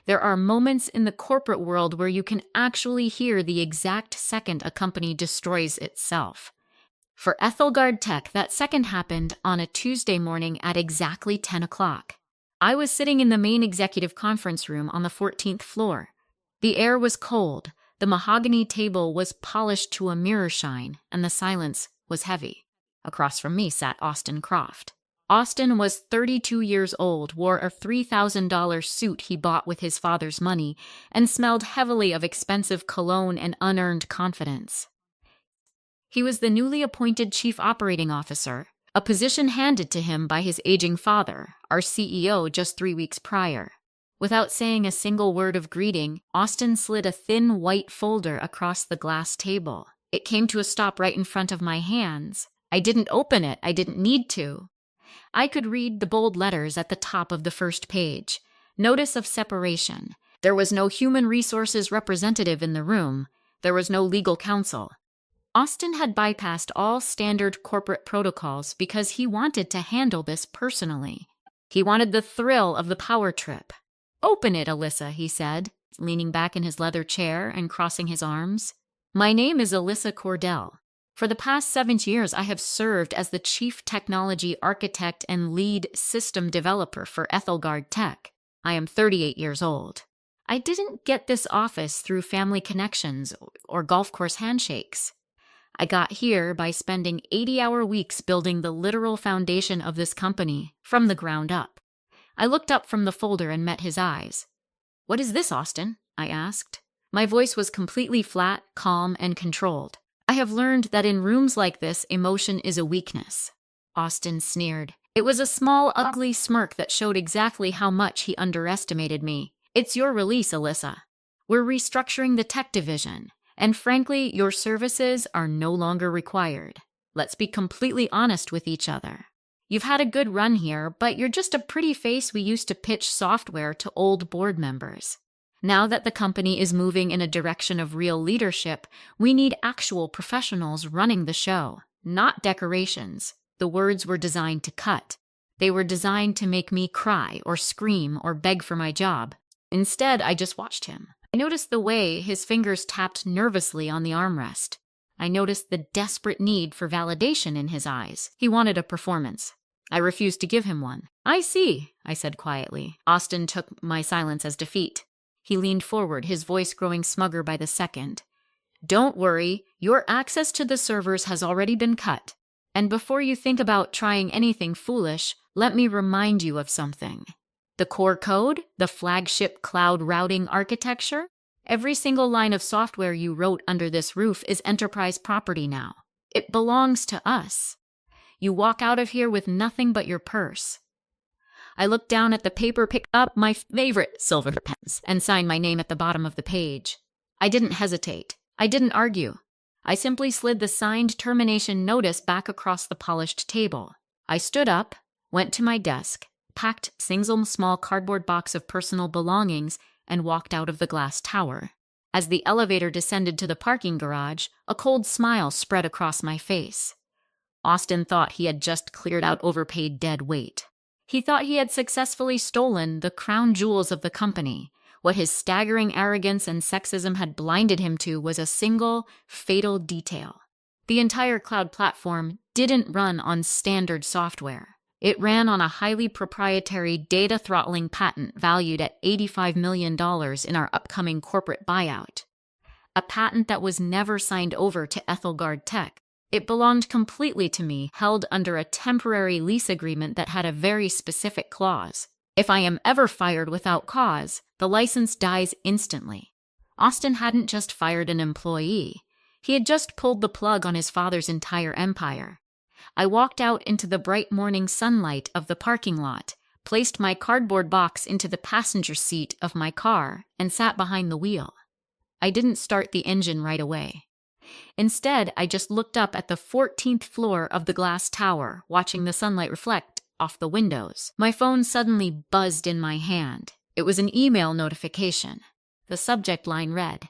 There are moments in the corporate world where you can actually hear the exact second a company destroys itself. For Ethelgard Tech, that second happened on a Tuesday morning at exactly 10 o'clock. I was sitting in the main executive conference room on the 14th floor. The air was cold, the mahogany table was polished to a mirror shine, and the silence was heavy. Across from me sat Austin Croft. Austin was 32 years old, wore a $3,000 suit he bought with his father's money, and smelled heavily of expensive cologne and unearned confidence. He was the newly appointed Chief Operating Officer, a position handed to him by his aging father, our CEO, just 3 weeks prior. Without saying a single word of greeting, Austin slid a thin white folder across the glass table. It came to a stop right in front of my hands. I didn't open it. I didn't need to. I could read the bold letters at the top of the first page. Notice of separation. There was no human resources representative in the room. There was no legal counsel. Austin had bypassed all standard corporate protocols because he wanted to handle this personally. He wanted the thrill of the power trip. "Open it, Alyssa," he said, leaning back in his leather chair and crossing his arms. "My name is Alyssa Cordell. For the past 7 years, I have served as the Chief Technology Architect and Lead System Developer for Ethelgard Tech. I am 38 years old. I didn't get this office through family connections or golf course handshakes. I got here by spending 80-hour weeks building the literal foundation of this company from the ground up." I looked up from the folder and met his eyes. "What is this, Austin?" I asked. My voice was completely flat, calm, and controlled. "I have learned that in rooms like this, emotion is a weakness." Austin sneered. It was a small, ugly smirk that showed exactly how much he underestimated me. "It's your release, Alyssa. We're restructuring the tech division, and frankly, your services are no longer required. Let's be completely honest with each other. You've had a good run here, but you're just a pretty face we used to pitch software to old board members. Now that the company is moving in a direction of real leadership, we need actual professionals running the show, not decorations." The words were designed to cut. They were designed to make me cry or scream or beg for my job. Instead, I just watched him. I noticed the way his fingers tapped nervously on the armrest. I noticed the desperate need for validation in his eyes. He wanted a performance. I refused to give him one. "I see," I said quietly. Austin took my silence as defeat. He leaned forward, his voice growing smugger by the second. "Don't worry, your access to the servers has already been cut. And before you think about trying anything foolish, let me remind you of something. The core code, the flagship cloud routing architecture, every single line of software you wrote under this roof is enterprise property now. It belongs to us. You walk out of here with nothing but your purse." I looked down at the paper, picked up my favorite silver pens, and signed my name at the bottom of the page. I didn't hesitate. I didn't argue. I simply slid the signed termination notice back across the polished table. I stood up, went to my desk, packed single small cardboard box of personal belongings, and walked out of the glass tower. As the elevator descended to the parking garage, a cold smile spread across my face. Austin thought he had just cleared out overpaid dead weight. He thought he had successfully stolen the crown jewels of the company. What his staggering arrogance and sexism had blinded him to was a single, fatal detail. The entire cloud platform didn't run on standard software. It ran on a highly proprietary data throttling patent valued at $85 million in our upcoming corporate buyout. A patent that was never signed over to Ethelgard Tech. It belonged completely to me, held under a temporary lease agreement that had a very specific clause. If I am ever fired without cause, the license dies instantly. Austin hadn't just fired an employee. He had just pulled the plug on his father's entire empire. I walked out into the bright morning sunlight of the parking lot, placed my cardboard box into the passenger seat of my car, and sat behind the wheel. I didn't start the engine right away. Instead, I just looked up at the 14th floor of the glass tower, watching the sunlight reflect off the windows. My phone suddenly buzzed in my hand. It was an email notification. The subject line read,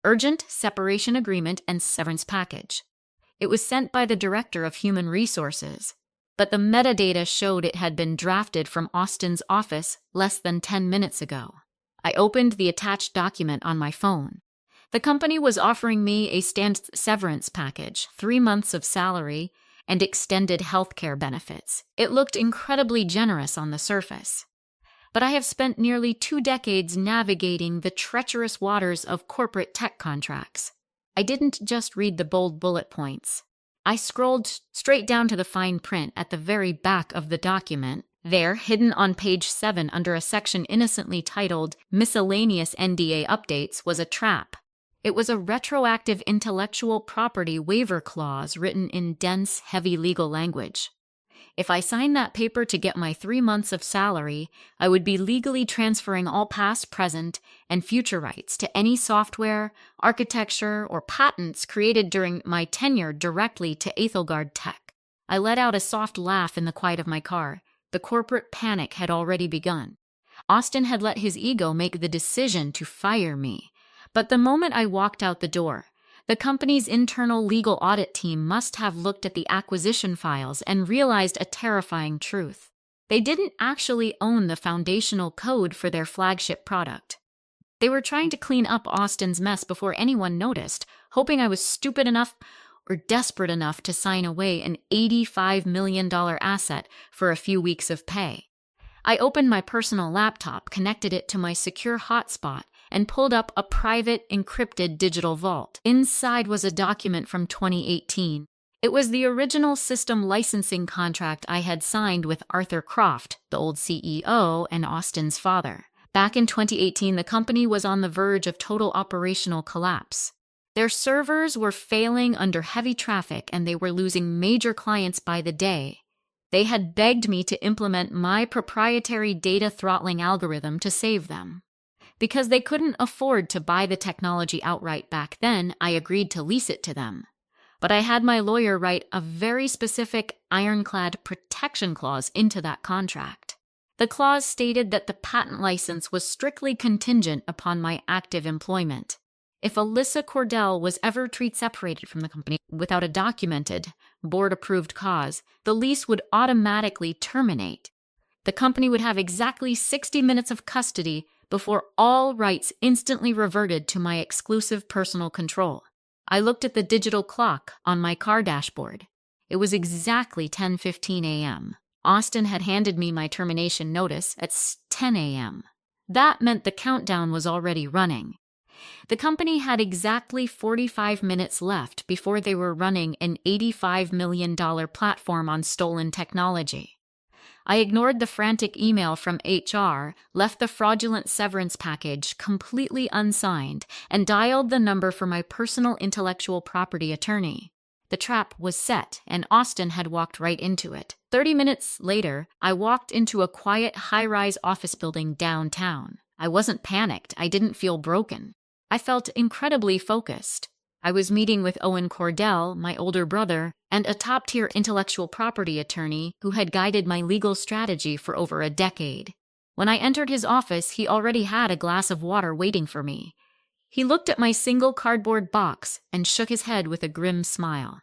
"Urgent Separation Agreement and Severance Package." It was sent by the Director of Human Resources, but the metadata showed it had been drafted from Austin's office less than 10 minutes ago. I opened the attached document on my phone. The company was offering me a standard severance package, 3 months of salary, and extended healthcare benefits. It looked incredibly generous on the surface. But I have spent nearly 2 decades navigating the treacherous waters of corporate tech contracts. I didn't just read the bold bullet points. I scrolled straight down to the fine print at the very back of the document. There, hidden on page 7 under a section innocently titled Miscellaneous NDA Updates, was a trap. It was a retroactive intellectual property waiver clause written in dense, heavy legal language. If I signed that paper to get my 3 months of salary, I would be legally transferring all past, present, and future rights to any software, architecture, or patents created during my tenure directly to Ethelgard Tech. I let out a soft laugh in the quiet of my car. The corporate panic had already begun. Austin had let his ego make the decision to fire me. But the moment I walked out the door, the company's internal legal audit team must have looked at the acquisition files and realized a terrifying truth. They didn't actually own the foundational code for their flagship product. They were trying to clean up Austin's mess before anyone noticed, hoping I was stupid enough or desperate enough to sign away an $85 million asset for a few weeks of pay. I opened my personal laptop, connected it to my secure hotspot, and pulled up a private, encrypted digital vault. Inside was a document from 2018. It was the original system licensing contract I had signed with Arthur Croft, the old CEO and Austin's father. Back in 2018, the company was on the verge of total operational collapse. Their servers were failing under heavy traffic, and they were losing major clients by the day. They had begged me to implement my proprietary data throttling algorithm to save them. Because they couldn't afford to buy the technology outright back then, I agreed to lease it to them. But I had my lawyer write a very specific ironclad protection clause into that contract. The clause stated that the patent license was strictly contingent upon my active employment. If Alyssa Cordell was ever separated from the company without a documented, board-approved cause, the lease would automatically terminate. The company would have exactly 60 minutes of custody before all rights instantly reverted to my exclusive personal control. I looked at the digital clock on my car dashboard. It was exactly 10:15 a.m. Austin had handed me my termination notice at 10 a.m. That meant the countdown was already running. The company had exactly 45 minutes left before they were running an $85 million platform on stolen technology. I ignored the frantic email from HR, left the fraudulent severance package completely unsigned, and dialed the number for my personal intellectual property attorney. The trap was set, and Austin had walked right into it. 30 minutes later, I walked into a quiet, high-rise office building downtown. I wasn't panicked. I didn't feel broken. I felt incredibly focused. I was meeting with Owen Cordell, my older brother, and a top-tier intellectual property attorney who had guided my legal strategy for over a decade. When I entered his office, he already had a glass of water waiting for me. He looked at my single cardboard box and shook his head with a grim smile.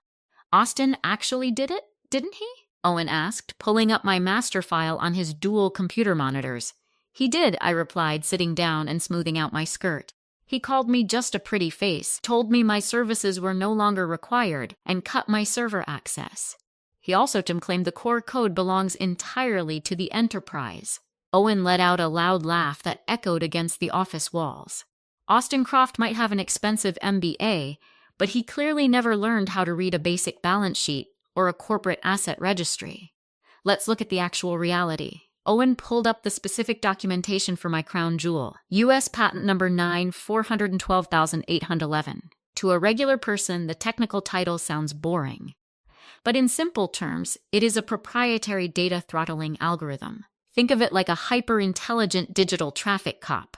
"Austin actually did it, didn't he?" Owen asked, pulling up my master file on his dual computer monitors. "He did," I replied, sitting down and smoothing out my skirt. He called me just a pretty face, told me my services were no longer required, and cut my server access. He also claimed the core code belongs entirely to the enterprise. Owen let out a loud laugh that echoed against the office walls. Austin Croft might have an expensive MBA, but he clearly never learned how to read a basic balance sheet or a corporate asset registry. Let's look at the actual reality. Owen pulled up the specific documentation for my crown jewel, U.S. Patent Number 9,412,811. To a regular person, the technical title sounds boring. But in simple terms, it is a proprietary data throttling algorithm. Think of it like a hyper-intelligent digital traffic cop.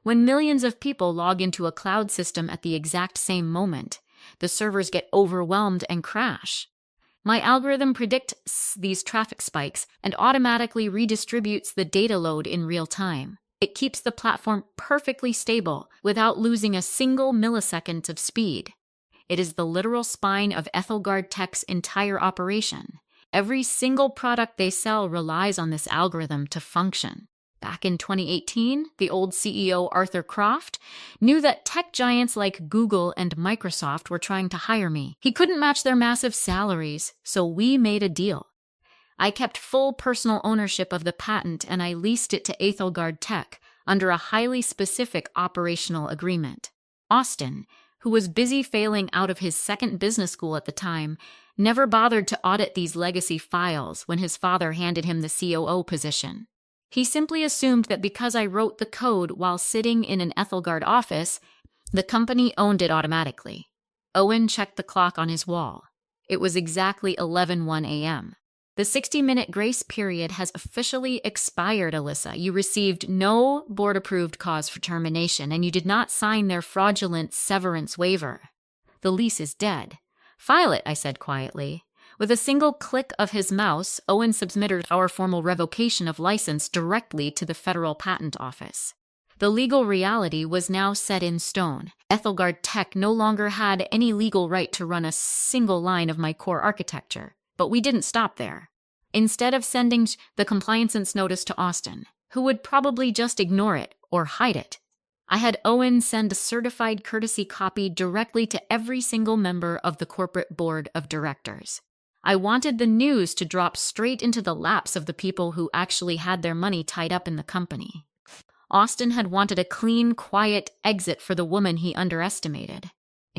When millions of people log into a cloud system at the exact same moment, the servers get overwhelmed and crash. My algorithm predicts these traffic spikes and automatically redistributes the data load in real time. It keeps the platform perfectly stable without losing a single millisecond of speed. It is the literal spine of Ethelgard Tech's entire operation. Every single product they sell relies on this algorithm to function. Back in 2018, the old CEO Arthur Croft knew that tech giants like Google and Microsoft were trying to hire me. He couldn't match their massive salaries, so we made a deal. I kept full personal ownership of the patent and I leased it to Ethelgard Tech under a highly specific operational agreement. Austin, who was busy failing out of his second business school at the time, never bothered to audit these legacy files when his father handed him the COO position. He simply assumed that because I wrote the code while sitting in an Ethelgard office, the company owned it automatically. Owen checked the clock on his wall. It was exactly 11:01 a.m. The 60-minute grace period has officially expired, Alyssa. You received no board-approved cause for termination, and you did not sign their fraudulent severance waiver. The lease is dead. File it, I said quietly. With a single click of his mouse, Owen submitted our formal revocation of license directly to the Federal Patent Office. The legal reality was now set in stone. Ethelgard Tech no longer had any legal right to run a single line of my core architecture. But we didn't stop there. Instead of sending the compliance notice to Austin, who would probably just ignore it or hide it, I had Owen send a certified courtesy copy directly to every single member of the corporate board of directors. I wanted the news to drop straight into the laps of the people who actually had their money tied up in the company. Austin had wanted a clean, quiet exit for the woman he underestimated.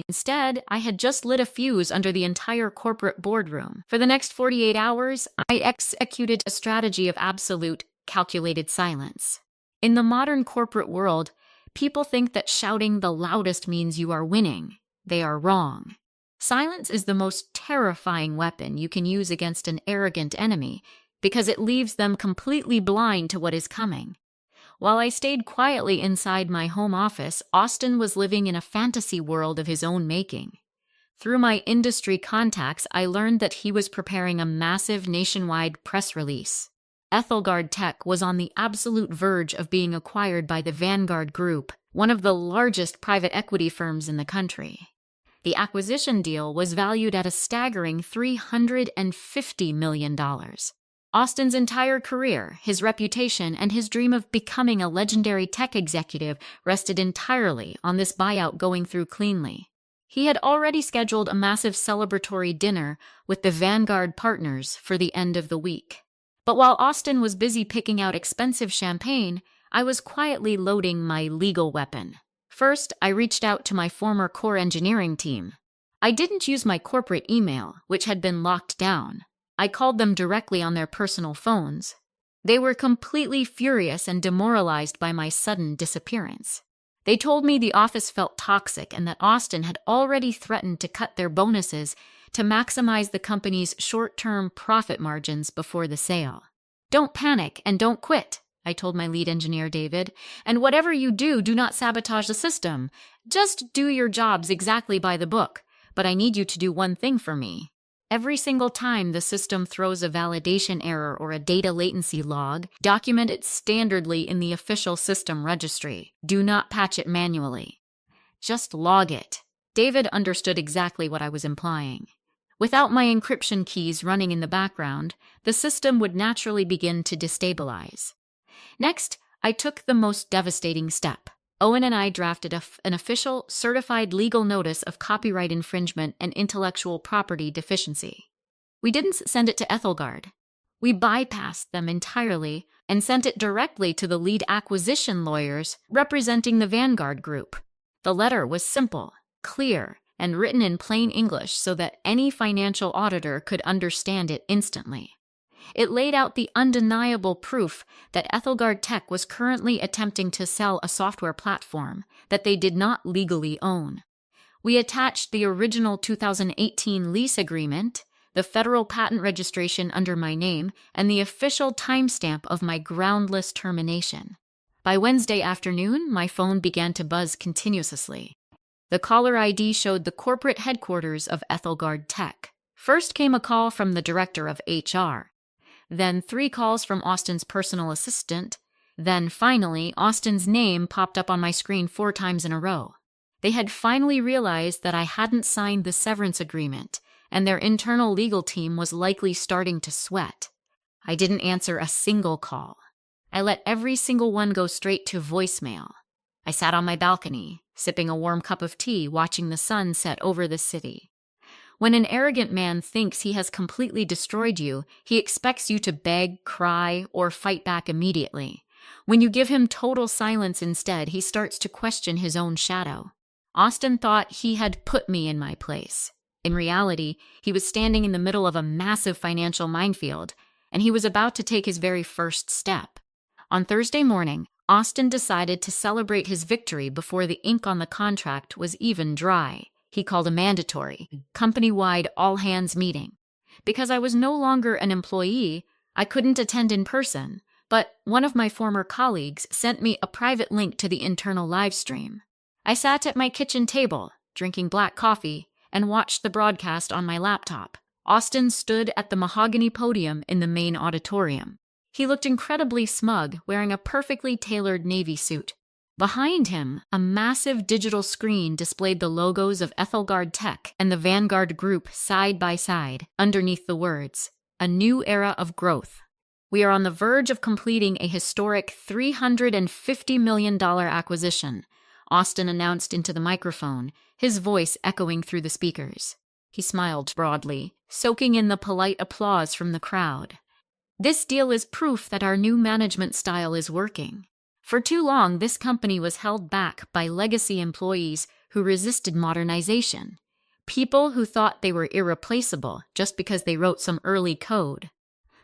Instead, I had just lit a fuse under the entire corporate boardroom. For the next 48 hours, I executed a strategy of absolute, calculated silence. In the modern corporate world, people think that shouting the loudest means you are winning. They are wrong. Silence is the most terrifying weapon you can use against an arrogant enemy because it leaves them completely blind to what is coming. While I stayed quietly inside my home office, Austin was living in a fantasy world of his own making. Through my industry contacts, I learned that he was preparing a massive nationwide press release. Ethelgard Tech was on the absolute verge of being acquired by the Vanguard Group, one of the largest private equity firms in the country. The acquisition deal was valued at a staggering $350 million. Austin's entire career, his reputation, and his dream of becoming a legendary tech executive rested entirely on this buyout going through cleanly. He had already scheduled a massive celebratory dinner with the Vanguard partners for the end of the week. But while Austin was busy picking out expensive champagne, I was quietly loading my legal weapon. First, I reached out to my former core engineering team. I didn't use my corporate email, which had been locked down. I called them directly on their personal phones. They were completely furious and demoralized by my sudden disappearance. They told me the office felt toxic and that Austin had already threatened to cut their bonuses to maximize the company's short-term profit margins before the sale. Don't panic and don't quit, I told my lead engineer, David. And whatever you do, do not sabotage the system. Just do your jobs exactly by the book. But I need you to do one thing for me. Every single time the system throws a validation error or a data latency log, document it standardly in the official system registry. Do not patch it manually. Just log it. David understood exactly what I was implying. Without my encryption keys running in the background, the system would naturally begin to destabilize. Next, I took the most devastating step. Owen and I drafted an official, certified legal notice of copyright infringement and intellectual property deficiency. We didn't send it to Ethelgard. We bypassed them entirely and sent it directly to the lead acquisition lawyers representing the Vanguard Group. The letter was simple, clear, and written in plain English so that any financial auditor could understand it instantly. It laid out the undeniable proof that Ethelgard Tech was currently attempting to sell a software platform that they did not legally own. We attached the original 2018 lease agreement, the federal patent registration under my name, and the official timestamp of my groundless termination. By Wednesday afternoon, my phone began to buzz continuously. The caller ID showed the corporate headquarters of Ethelgard Tech. First came a call from the director of HR. Then 3 calls from Austin's personal assistant. Then finally, Austin's name popped up on my screen 4 times in a row. They had finally realized that I hadn't signed the severance agreement, and their internal legal team was likely starting to sweat. I didn't answer a single call. I let every single one go straight to voicemail. I sat on my balcony, sipping a warm cup of tea, watching the sun set over the city. When an arrogant man thinks he has completely destroyed you, he expects you to beg, cry, or fight back immediately. When you give him total silence instead, he starts to question his own shadow. Austin thought he had put me in my place. In reality, he was standing in the middle of a massive financial minefield, and he was about to take his very first step. On Thursday morning, Austin decided to celebrate his victory before the ink on the contract was even dry. He called a mandatory, company-wide all-hands meeting. Because I was no longer an employee, I couldn't attend in person, but one of my former colleagues sent me a private link to the internal live stream. I sat at my kitchen table, drinking black coffee, and watched the broadcast on my laptop. Austin stood at the mahogany podium in the main auditorium. He looked incredibly smug, wearing a perfectly tailored navy suit. Behind him, a massive digital screen displayed the logos of Ethelgard Tech and the Vanguard Group side by side, underneath the words, "A new era of growth. We are on the verge of completing a historic $350 million acquisition," Austin announced into the microphone, his voice echoing through the speakers. He smiled broadly, soaking in the polite applause from the crowd. "This deal is proof that our new management style is working. For too long, this company was held back by legacy employees who resisted modernization, people who thought they were irreplaceable just because they wrote some early code.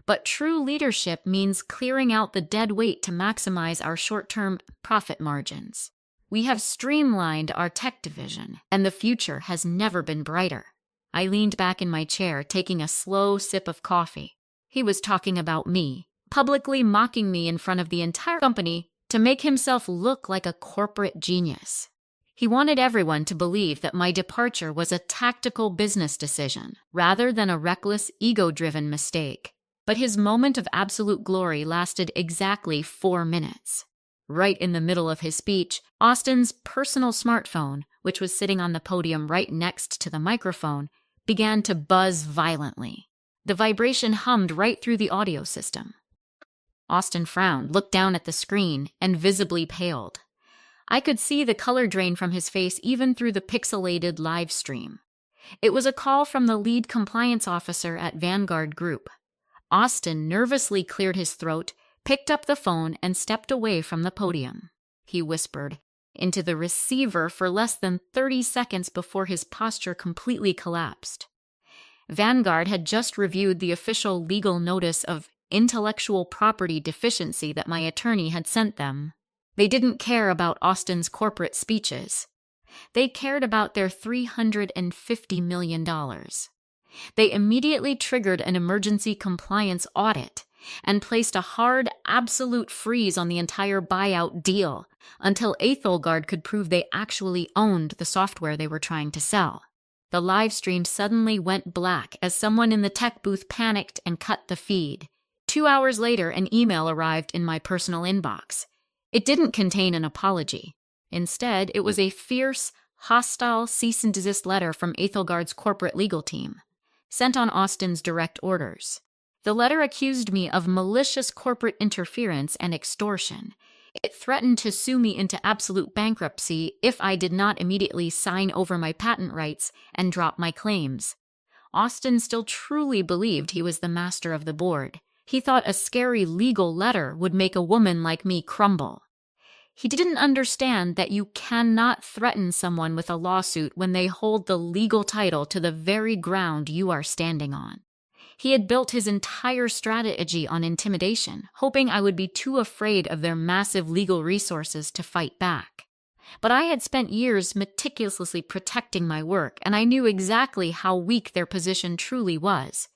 But true leadership means clearing out the dead weight to maximize our short-term profit margins. We have streamlined our tech division, and the future has never been brighter." I leaned back in my chair, taking a slow sip of coffee. He was talking about me, publicly mocking me in front of the entire company to make himself look like a corporate genius. He wanted everyone to believe that my departure was a tactical business decision, rather than a reckless, ego-driven mistake. But his moment of absolute glory lasted exactly 4 minutes. Right in the middle of his speech, Austin's personal smartphone, which was sitting on the podium right next to the microphone, began to buzz violently. The vibration hummed right through the audio system. Austin frowned, looked down at the screen, and visibly paled. I could see the color drain from his face even through the pixelated live stream. It was a call from the lead compliance officer at Vanguard Group. Austin nervously cleared his throat, picked up the phone, and stepped away from the podium. He whispered into the receiver for less than 30 seconds before his posture completely collapsed. Vanguard had just reviewed the official legal notice of intellectual property deficiency that my attorney had sent them. They didn't care about Austin's corporate speeches. They cared about their $350 million. They immediately triggered an emergency compliance audit and placed a hard, absolute freeze on the entire buyout deal until Ethelgard could prove they actually owned the software they were trying to sell. The live stream suddenly went black as someone in the tech booth panicked and cut the feed. 2 hours later, an email arrived in my personal inbox. It didn't contain an apology. Instead, it was a fierce, hostile cease-and-desist letter from Ethelgard's corporate legal team, sent on Austin's direct orders. The letter accused me of malicious corporate interference and extortion. It threatened to sue me into absolute bankruptcy if I did not immediately sign over my patent rights and drop my claims. Austin still truly believed he was the master of the board. He thought a scary legal letter would make a woman like me crumble. He didn't understand that you cannot threaten someone with a lawsuit when they hold the legal title to the very ground you are standing on. He had built his entire strategy on intimidation, hoping I would be too afraid of their massive legal resources to fight back. But I had spent years meticulously protecting my work, and I knew exactly how weak their position truly was.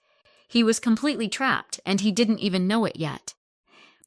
He was completely trapped, and he didn't even know it yet.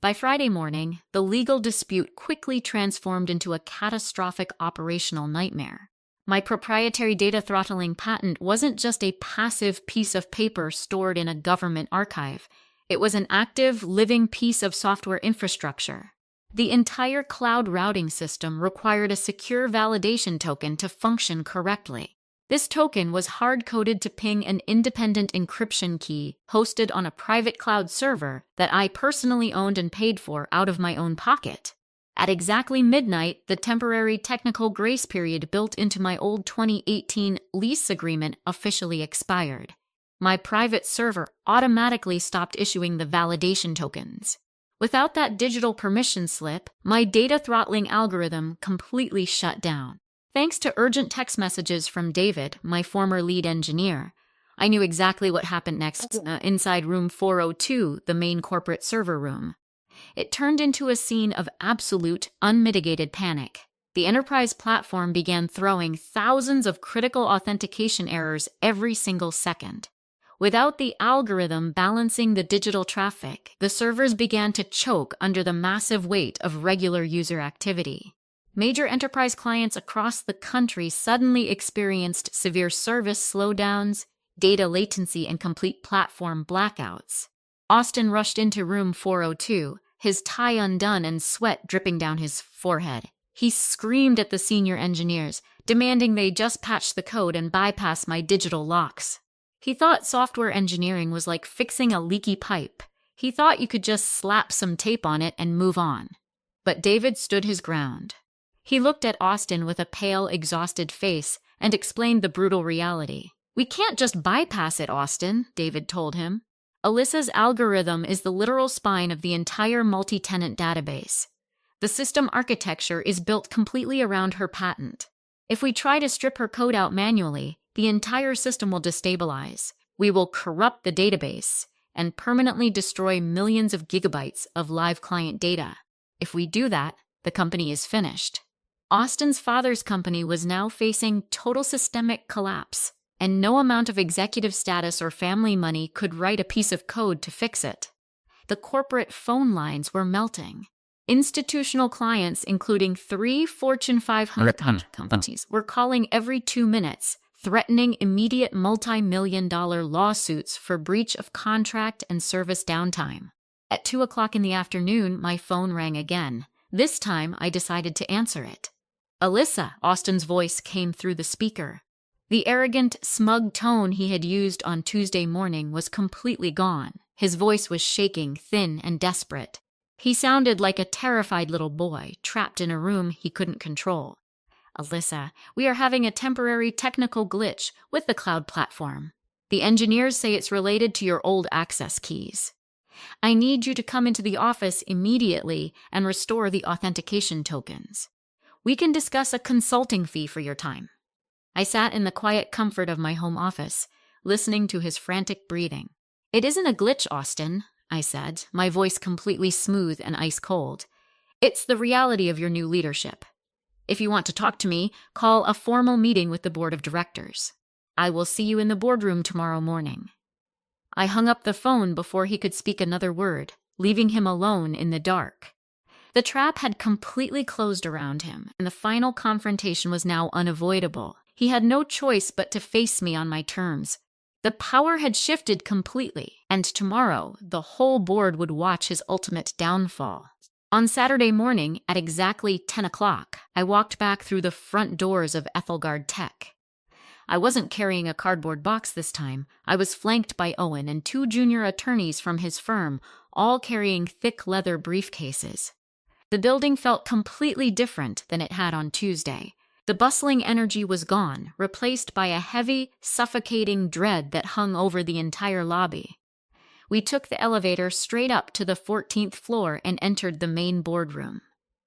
By Friday morning, the legal dispute quickly transformed into a catastrophic operational nightmare. My proprietary data throttling patent wasn't just a passive piece of paper stored in a government archive. It was an active, living piece of software infrastructure. The entire cloud routing system required a secure validation token to function correctly. This token was hard-coded to ping an independent encryption key hosted on a private cloud server that I personally owned and paid for out of my own pocket. At exactly midnight, the temporary technical grace period built into my old 2018 lease agreement officially expired. My private server automatically stopped issuing the validation tokens. Without that digital permission slip, my data throttling algorithm completely shut down. Thanks to urgent text messages from David, my former lead engineer, I knew exactly what happened next inside room 402, the main corporate server room. It turned into a scene of absolute, unmitigated panic. The enterprise platform began throwing thousands of critical authentication errors every single second. Without the algorithm balancing the digital traffic, the servers began to choke under the massive weight of regular user activity. Major enterprise clients across the country suddenly experienced severe service slowdowns, data latency, and complete platform blackouts. Austin rushed into room 402, his tie undone and sweat dripping down his forehead. He screamed at the senior engineers, demanding they just patch the code and bypass my digital locks. He thought software engineering was like fixing a leaky pipe. He thought you could just slap some tape on it and move on. But David stood his ground. He looked at Austin with a pale, exhausted face and explained the brutal reality. "We can't just bypass it, Austin," David told him. "Alyssa's algorithm is the literal spine of the entire multi-tenant database. The system architecture is built completely around her patent. If we try to strip her code out manually, the entire system will destabilize. We will corrupt the database and permanently destroy millions of gigabytes of live client data. If we do that, the company is finished." Austin's father's company was now facing total systemic collapse, and no amount of executive status or family money could write a piece of code to fix it. The corporate phone lines were melting. Institutional clients, including 3 Fortune 500 companies, were calling every 2 minutes, threatening immediate multi-million-dollar lawsuits for breach of contract and service downtime. At 2 o'clock in the afternoon, my phone rang again. This time, I decided to answer it. "Alyssa," Austin's voice came through the speaker. The arrogant, smug tone he had used on Tuesday morning was completely gone. His voice was shaking, thin, and desperate. He sounded like a terrified little boy, trapped in a room he couldn't control. "Alyssa, we are having a temporary technical glitch with the cloud platform. The engineers say it's related to your old access keys. I need you to come into the office immediately and restore the authentication tokens. We can discuss a consulting fee for your time." I sat in the quiet comfort of my home office, listening to his frantic breathing. "It isn't a glitch, Austin," I said, my voice completely smooth and ice cold. "It's the reality of your new leadership. If you want to talk to me, call a formal meeting with the board of directors. I will see you in the boardroom tomorrow morning." I hung up the phone before he could speak another word, leaving him alone in the dark. The trap had completely closed around him, and the final confrontation was now unavoidable. He had no choice but to face me on my terms. The power had shifted completely, and tomorrow the whole board would watch his ultimate downfall. On Saturday morning, at exactly 10 o'clock, I walked back through the front doors of Ethelgard Tech. I wasn't carrying a cardboard box this time. I was flanked by Owen and 2 junior attorneys from his firm, all carrying thick leather briefcases. The building felt completely different than it had on Tuesday. The bustling energy was gone, replaced by a heavy, suffocating dread that hung over the entire lobby. We took the elevator straight up to the 14th floor and entered the main boardroom.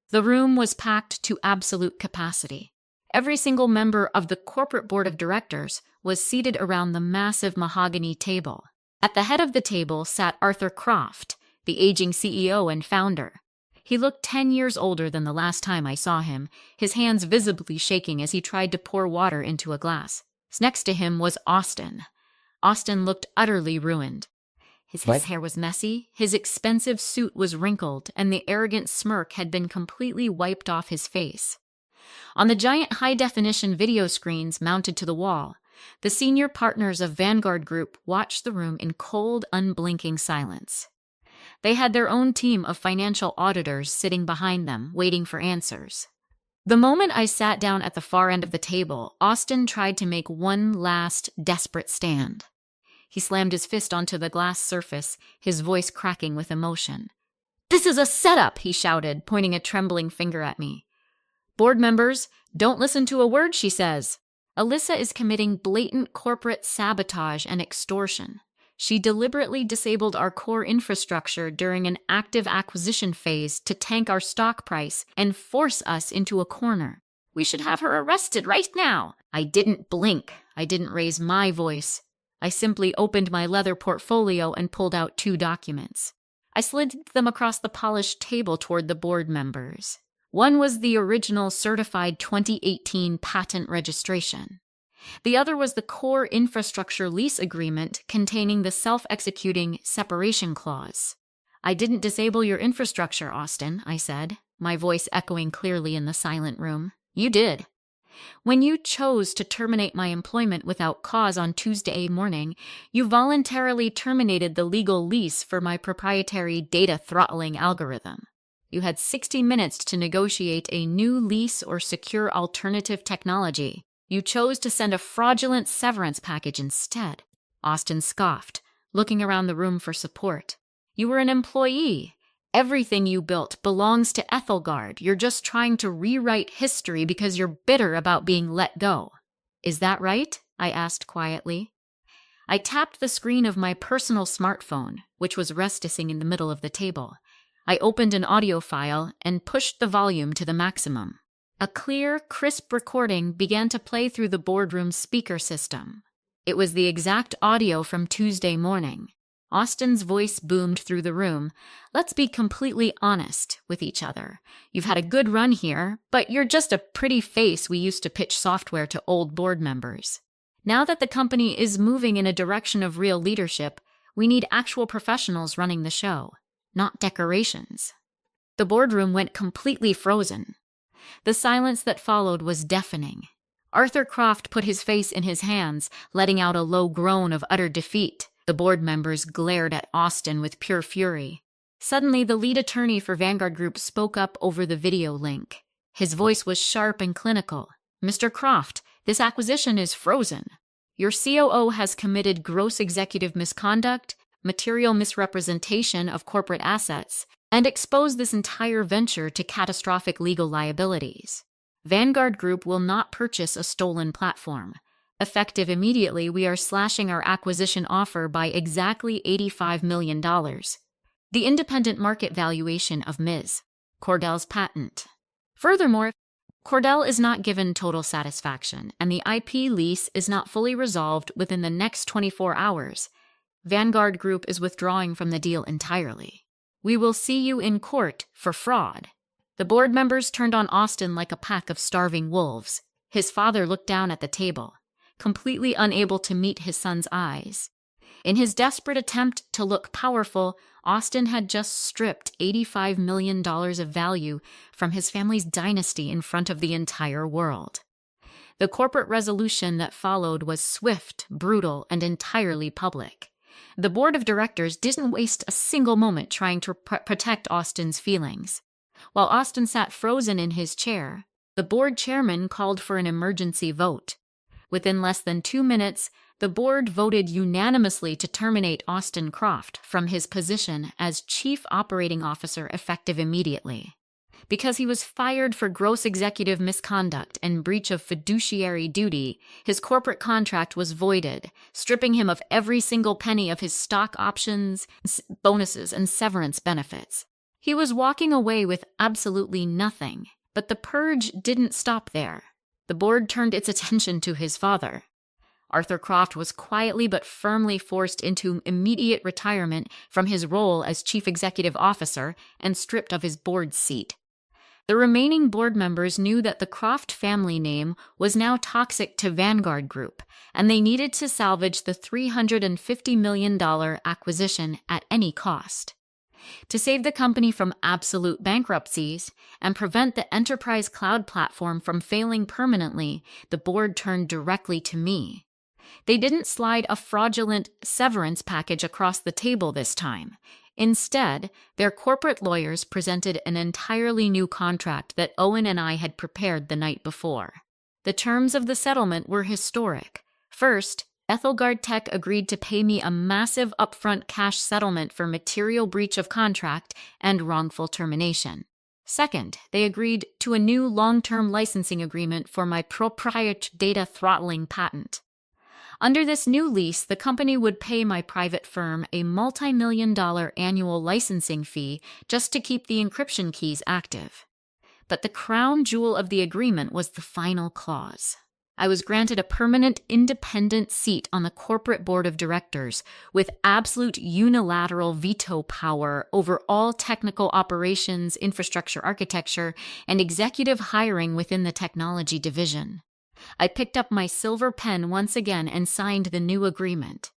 The room was packed to absolute capacity. Every single member of the corporate board of directors was seated around the massive mahogany table. At the head of the table sat Arthur Croft, the aging CEO and founder. He looked 10 years older than the last time I saw him, his hands visibly shaking as he tried to pour water into a glass. Next to him was Austin. Austin looked utterly ruined. His hair was messy, his expensive suit was wrinkled, and the arrogant smirk had been completely wiped off his face. On the giant high-definition video screens mounted to the wall, the senior partners of Vanguard Group watched the room in cold, unblinking silence. They had their own team of financial auditors sitting behind them, waiting for answers. The moment I sat down at the far end of the table, Austin tried to make one last desperate stand. He slammed his fist onto the glass surface, his voice cracking with emotion. "This is a setup," he shouted, pointing a trembling finger at me. "Board members, don't listen to a word she says. Alyssa is committing blatant corporate sabotage and extortion. She deliberately disabled our core infrastructure during an active acquisition phase to tank our stock price and force us into a corner. We should have her arrested right now." I didn't blink. I didn't raise my voice. I simply opened my leather portfolio and pulled out 2 documents. I slid them across the polished table toward the board members. One was the original certified 2018 patent registration. The other was the core infrastructure lease agreement containing the self-executing separation clause. "I didn't disable your infrastructure, Austin," I said, my voice echoing clearly in the silent room. "You did. When you chose to terminate my employment without cause on Tuesday morning, you voluntarily terminated the legal lease for my proprietary data throttling algorithm. You had 60 minutes to negotiate a new lease or secure alternative technology. You chose to send a fraudulent severance package instead." Austin scoffed, looking around the room for support. "You were an employee. Everything you built belongs to Ethelgard. You're just trying to rewrite history because you're bitter about being let go. Is that right?" I asked quietly. I tapped the screen of my personal smartphone, which was resting in the middle of the table. I opened an audio file and pushed the volume to the maximum. A clear, crisp recording began to play through the boardroom speaker system. It was the exact audio from Tuesday morning. Austin's voice boomed through the room. "Let's be completely honest with each other. You've had a good run here, but you're just a pretty face we used to pitch software to old board members. Now that the company is moving in a direction of real leadership, we need actual professionals running the show, not decorations." The boardroom went completely frozen. The silence that followed was deafening. Arthur Croft put his face in his hands, letting out a low groan of utter defeat. The board members glared at Austin with pure fury. Suddenly, the lead attorney for Vanguard Group spoke up over the video link. His voice was sharp and clinical. "Mr. Croft, this acquisition is frozen. Your COO has committed gross executive misconduct, material misrepresentation of corporate assets, and exposed this entire venture to catastrophic legal liabilities. Vanguard Group will not purchase a stolen platform. Effective immediately, we are slashing our acquisition offer by exactly $85 million. The independent market valuation of Ms. Cordell's patent. Furthermore, Cordell is not given total satisfaction, and the IP lease is not fully resolved within the next 24 hours. Vanguard Group is withdrawing from the deal entirely. We will see you in court for fraud." The board members turned on Austin like a pack of starving wolves. His father looked down at the table, completely unable to meet his son's eyes. In his desperate attempt to look powerful, Austin had just stripped $85 million of value from his family's dynasty in front of the entire world. The corporate resolution that followed was swift, brutal, and entirely public. The board of directors didn't waste a single moment trying to protect Austin's feelings. While Austin sat frozen in his chair, the board chairman called for an emergency vote. Within less than 2 minutes, the board voted unanimously to terminate Austin Croft from his position as Chief Operating Officer effective immediately. Because he was fired for gross executive misconduct and breach of fiduciary duty, his corporate contract was voided, stripping him of every single penny of his stock options, bonuses, and severance benefits. He was walking away with absolutely nothing, but the purge didn't stop there. The board turned its attention to his father. Arthur Croft was quietly but firmly forced into immediate retirement from his role as Chief Executive Officer and stripped of his board seat. The remaining board members knew that the Croft family name was now toxic to Vanguard Group, and they needed to salvage the $350 million acquisition at any cost. To save the company from absolute bankruptcies and prevent the enterprise cloud platform from failing permanently, the board turned directly to me. They didn't slide a fraudulent severance package across the table this time. Instead, their corporate lawyers presented an entirely new contract that Owen and I had prepared the night before. The terms of the settlement were historic. First, Ethelgard Tech agreed to pay me a massive upfront cash settlement for material breach of contract and wrongful termination. Second, they agreed to a new long-term licensing agreement for my proprietary data throttling patent. Under this new lease, the company would pay my private firm a multi-million-dollar annual licensing fee just to keep the encryption keys active. But the crown jewel of the agreement was the final clause. I was granted a permanent independent seat on the corporate board of directors with absolute unilateral veto power over all technical operations, infrastructure architecture, and executive hiring within the technology division. I picked up my silver pen once again and signed the new agreement.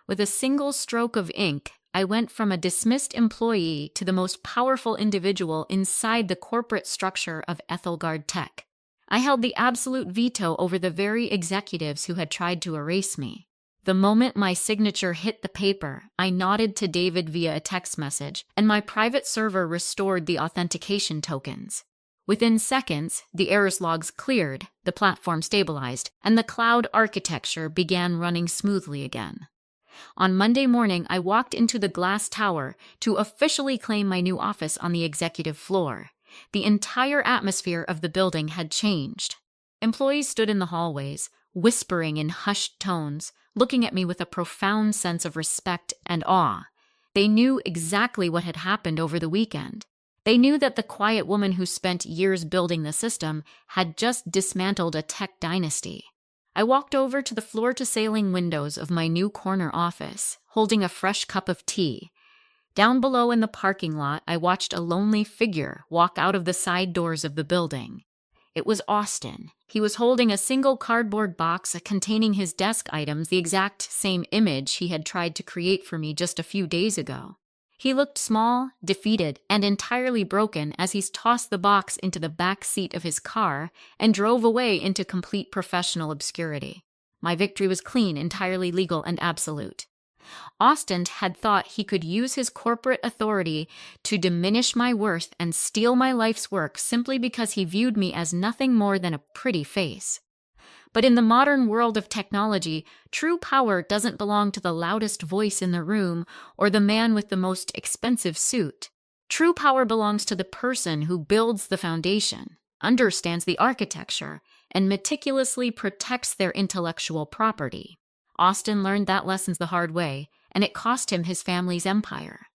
With a single stroke of ink, I went from a dismissed employee to the most powerful individual inside the corporate structure of Ethelgard Tech. I held the absolute veto over the very executives who had tried to erase me. The moment my signature hit the paper, I nodded to David via a text message, and my private server restored the authentication tokens. Within seconds, the errors logs cleared, the platform stabilized, and the cloud architecture began running smoothly again. On Monday morning, I walked into the glass tower to officially claim my new office on the executive floor. The entire atmosphere of the building had changed. Employees stood in the hallways, whispering in hushed tones, looking at me with a profound sense of respect and awe. They knew exactly what had happened over the weekend. They knew that the quiet woman who spent years building the system had just dismantled a tech dynasty. I walked over to the floor-to-ceiling windows of my new corner office, holding a fresh cup of tea. Down below in the parking lot, I watched a lonely figure walk out of the side doors of the building. It was Austin. He was holding a single cardboard box containing his desk items, the exact same image he had tried to create for me just a few days ago. He looked small, defeated, and entirely broken as he tossed the box into the back seat of his car and drove away into complete professional obscurity. My victory was clean, entirely legal, and absolute. Austin had thought he could use his corporate authority to diminish my worth and steal my life's work simply because he viewed me as nothing more than a pretty face. But in the modern world of technology, true power doesn't belong to the loudest voice in the room or the man with the most expensive suit. True power belongs to the person who builds the foundation, understands the architecture, and meticulously protects their intellectual property. Austin learned that lesson the hard way, and it cost him his family's empire.